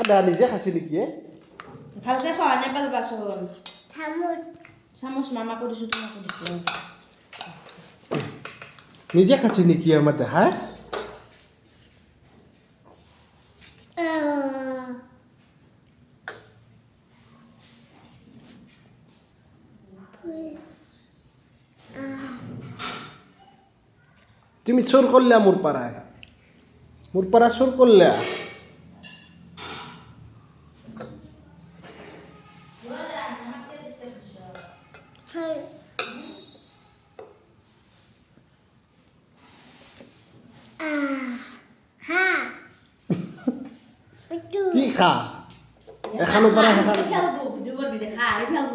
দা নিজে খাসি নেকি ভালকে খাওয়া নাই পাল বাসন চামচ চামচ মামা কৰিছো তোমাকো দিছো নিজে খাচ্ছি নাকি আমার হ্যাঁ তুমি চোর করলে মোর পাড়া চোর করলে খা একটু কি খা এখানো পারা এখানো ফেলবো ভিডিও করবি দেখা আই ফেলবো